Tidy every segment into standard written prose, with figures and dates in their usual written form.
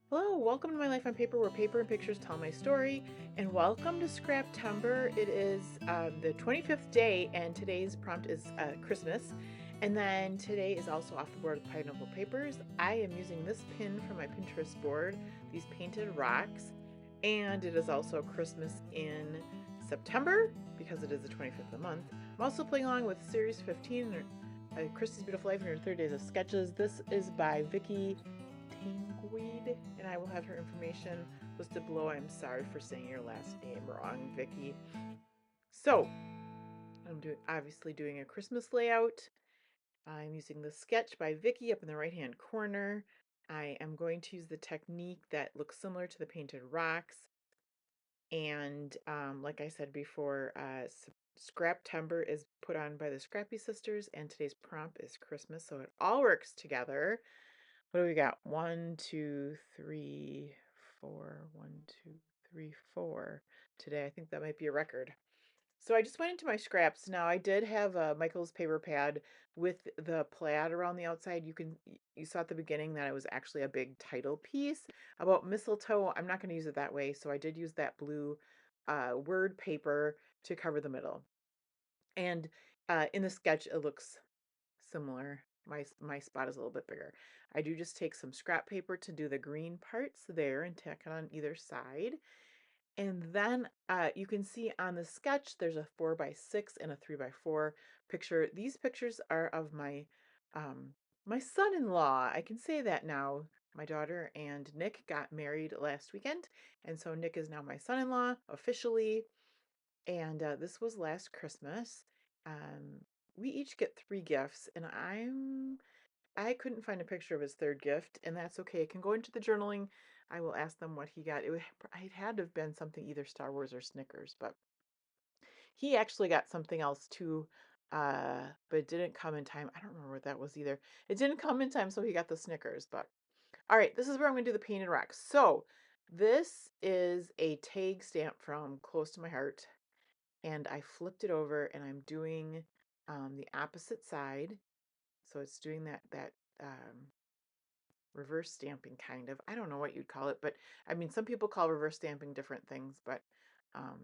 Hello, welcome to My Life on Paper, where paper and pictures tell my story, and welcome to Scraptember. It is the 25th day, and today's prompt is Christmas. And then today is also off the board with pineapple papers. I am using this pin from my Pinterest board, these painted rocks, and it is also Christmas in September because it is the 25th of the month. I'm also playing along with Series 15, Christy's Beautiful Life in her 30 Days of Sketches. This is by Vikki Taguinod, and I will have her information listed below. I'm sorry for saying your last name wrong, Vikki. So, I'm obviously doing a Christmas layout. I'm using the sketch by Vikki up in the right-hand corner. I am going to use the technique that looks similar to the painted rocks. And like I said before, Scraptember is put on by the Scrappy Sisters, and today's prompt is Christmas, so it all works together. What do we got? 1, 2, 3, 4. 1, 2, 3, 4 today. I think that might be a record. So I just went into my scraps. Now I did have a Michael's paper pad with the plaid around the outside. You saw at the beginning that it was actually a big title piece about mistletoe. I'm not going to use it that way, so I did use that blue word paper to cover the middle. And in the sketch, it looks similar. My spot is a little bit bigger. I do just take some scrap paper to do the green parts there and tack it on either side. And then you can see on the sketch, there's a 4x6 and a 3x4 picture. These pictures are of um, my son-in-law. I can say that now. My daughter and Nick got married last weekend, and so Nick is now my son-in-law officially. And this was last Christmas. Um, we each get 3 gifts, and I couldn't find a picture of his third gift, and that's okay. It can go into the journaling. I will ask them what he got. It had to have been something either Star Wars or Snickers, but he actually got something else too, but it didn't come in time. I don't remember what that was either. It didn't come in time, so he got the Snickers. But all right, this is where I'm going to do the painted rocks. So this is a tag stamp from Close to My Heart, and I flipped it over, and I'm doing the opposite side. So it's doing that reverse stamping kind of. I don't know what you'd call it, but I mean, some people call reverse stamping different things, but um,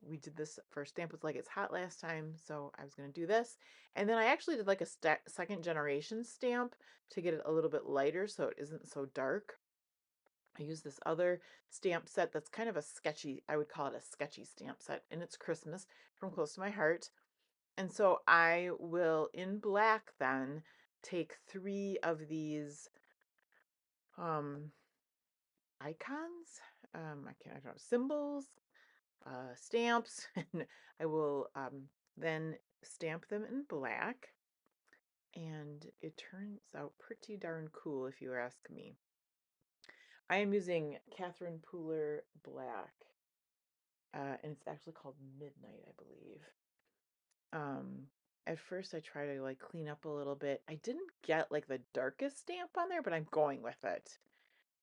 we did this for Stamp It's Like It's Hot last time, so I was going to do this. And then I actually did like a second generation stamp to get it a little bit lighter so it isn't so dark. I use this other stamp set that's kind of a sketchy, I would call it a sketchy stamp set, and it's Christmas from Close to My Heart. And so I will, in black then, take 3 of these um, icons, I don't know, symbols, stamps, and I will then stamp them in black, and it turns out pretty darn cool if you ask me. I am using Catherine Pooler Black, and it's actually called Midnight, I believe. Um, at first I try to like clean up a little bit. I didn't get like the darkest stamp on there, but I'm going with it.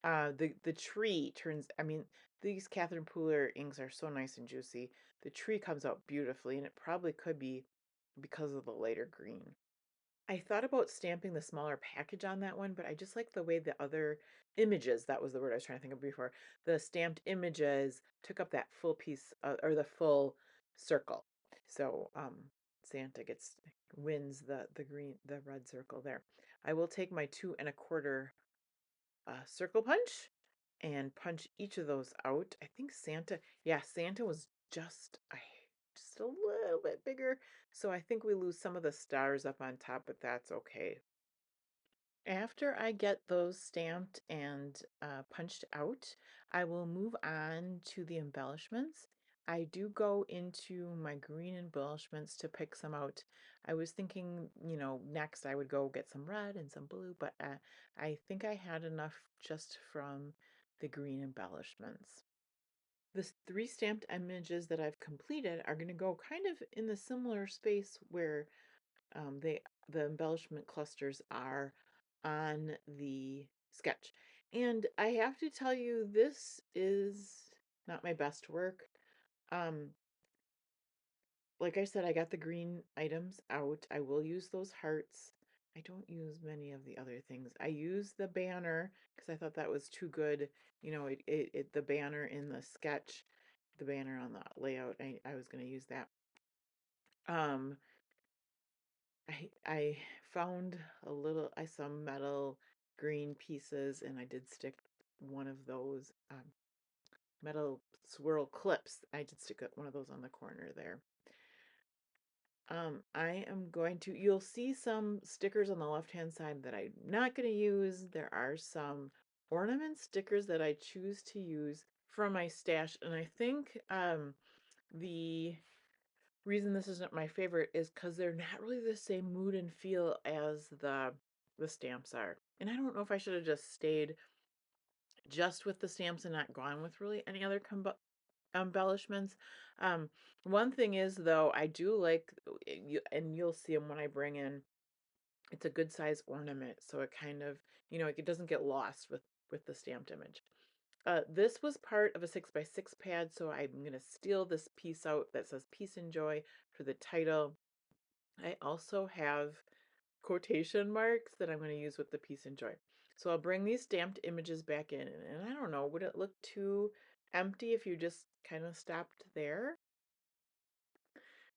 The tree turns, I mean, these Catherine Pooler inks are so nice and juicy. The tree comes out beautifully, and it probably could be because of the lighter green. I thought about stamping the smaller package on that one, but I just like the way the other images, that was the word I was trying to think of before, the stamped images took up that full piece, or the full circle. So Santa wins the red circle there. I will take my 2 1/4 circle punch and punch each of those out. I think Santa was just a little bit bigger, so I think we lose some of the stars up on top, but that's okay. After I get those stamped and punched out, I will move on to the embellishments. I do go into my green embellishments to pick some out. I was thinking, next I would go get some red and some blue, but I think I had enough just from the green embellishments. The 3 stamped images that I've completed are going to go kind of in the similar space where the embellishment clusters are on the sketch. And I have to tell you, this is not my best work. Um, like I said, I got the green items out. I will use those hearts. I don't use many of the other things. I use the banner because I thought that was too good. You know, the banner in the sketch, the banner on the layout. I was going to use that. Um, I found I saw metal green pieces, and I did stick one of those metal swirl clips. I did stick one of those on the corner there. I am going to, you'll see some stickers on the left-hand side that I'm not going to use. There are some ornament stickers that I choose to use from my stash, and I think the reason this isn't my favorite is because they're not really the same mood and feel as the stamps are. And I don't know if I should have just stayed just with the stamps and not gone with really any other embellishments. Um, One thing is though, I do like and you'll see them when I bring in. It's a good size ornament, so it kind of, you know, it doesn't get lost with the stamped image. This was part of a 6x6 pad, so I'm gonna steal this piece out that says "Peace and Joy" for the title. I also have quotation marks that I'm going to use with the "Peace and Joy." So I'll bring these stamped images back in, and I don't know, would it look too empty if you just kind of stopped there?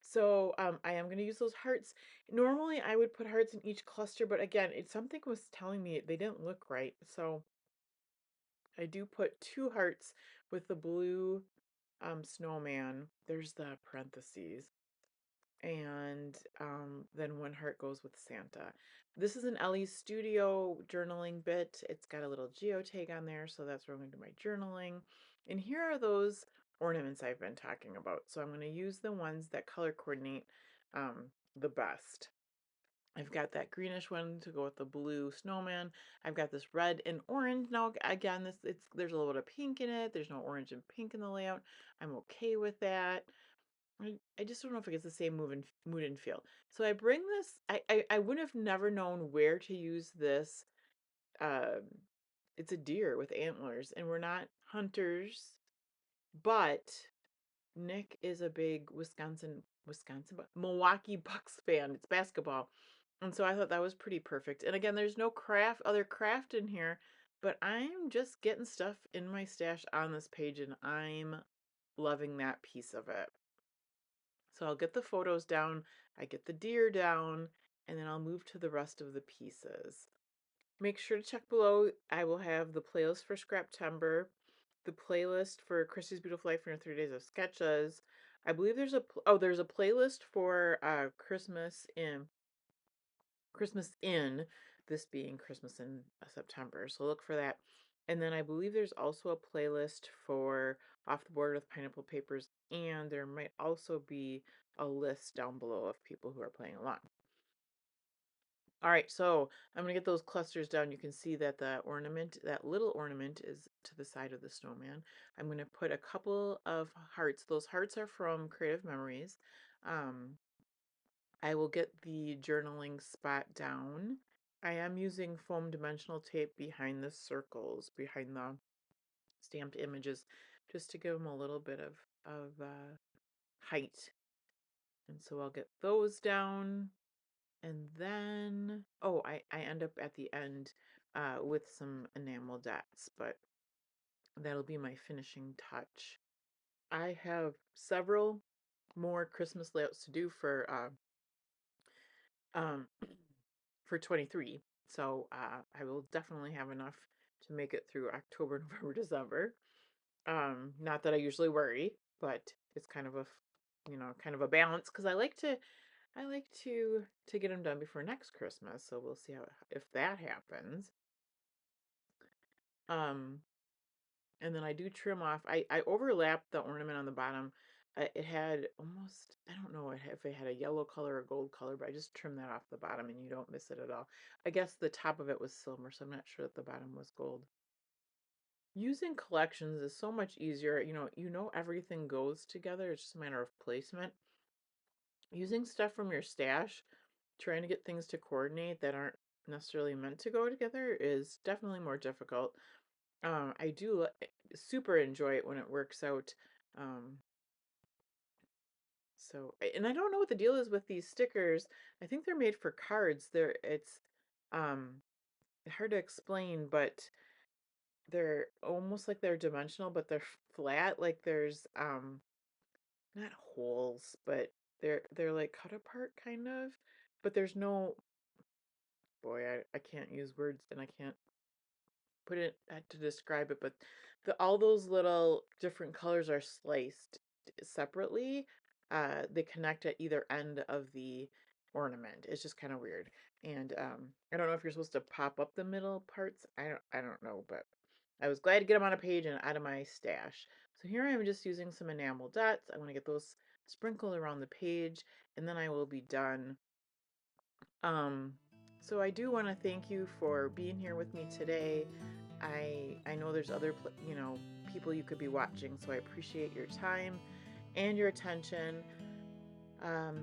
So I am going to use those hearts. Normally I would put hearts in each cluster, but again, something was telling me they didn't look right. So I do put 2 hearts with the blue snowman. There's the parentheses. And then 1 heart goes with Santa. This is an Ellie's Studio journaling bit. It's got a little geotag on there, so that's where I'm going to do my journaling. And here are those ornaments I've been talking about. So I'm going to use the ones that color coordinate the best. I've got that greenish one to go with the blue snowman. I've got this red and orange. Now again, there's a little bit of pink in it. There's no orange and pink in the layout. I'm okay with that. I just don't know if it gets the same mood and feel. So I bring this. I would have never known where to use this. Um, it's a deer with antlers, and we're not hunters, but Nick is a big but Milwaukee Bucks fan. It's basketball, and so I thought that was pretty perfect. And again, there's no other craft in here, but I'm just getting stuff in my stash on this page, and I'm loving that piece of it. So I'll get the photos down, I get the deer down, and then I'll move to the rest of the pieces. Make sure to check below. I will have the playlist for Scraptember, the playlist for Christy's Beautiful Life in Your 30 Days of Sketches. I believe there's a playlist for Christmas in, this being Christmas in September. So look for that. And then I believe there's also a playlist for Off the Board with Pineapple Papers, and there might also be a list down below of people who are playing along. All right, so I'm gonna get those clusters down. You can see that that little ornament is to the side of the snowman. I'm gonna put a couple of hearts. Those hearts are from Creative Memories. Um, I will get the journaling spot down. I am using foam dimensional tape behind the circles, behind the stamped images, just to give them a little bit of height. And so I'll get those down. And then, oh, I end up at the end with some enamel dots, but that'll be my finishing touch. I have several more Christmas layouts to do um, for 23. So I will definitely have enough to make it through October, November, December. Not that I usually worry, but it's kind of kind of a balance because I like to get them done before next Christmas. So we'll see if that happens. Um, and then I do trim off. I overlapped the ornament on the bottom. It had almost, I don't know if it had a yellow color or gold color, but I just trimmed that off the bottom and you don't miss it at all. I guess the top of it was silver, so I'm not sure that the bottom was gold. Using collections is so much easier. You know everything goes together. It's just a matter of placement. Using stuff from your stash, trying to get things to coordinate that aren't necessarily meant to go together is definitely more difficult. I do super enjoy it when it works out. Um, So, and I don't know what the deal is with these stickers. I think they're made for cards. It's um hard to explain, but they're almost like they're dimensional, but they're flat. Like there's not holes, but they're like cut apart kind of. But there's no, boy, I can't use words and I can't put it to describe it, but all those little different colors are sliced separately. They connect at either end of the ornament. It's just kind of weird. And I don't know if you're supposed to pop up the middle parts. I don't know, but I was glad to get them on a page and out of my stash. So here I am just using some enamel dots. I want to get those sprinkled around the page, and then I will be done. Um, so I do want to thank you for being here with me today. I know there's other people you could be watching, so I appreciate your time and your attention. Um,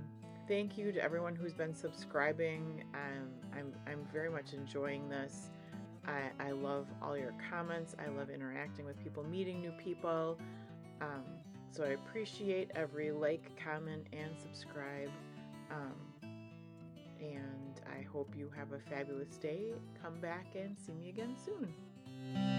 Thank you to everyone who's been subscribing. I'm very much enjoying this. I love all your comments. I love interacting with people, meeting new people. Um, so I appreciate every like, comment, and subscribe. Um, and I hope you have a fabulous day. Come back and see me again soon.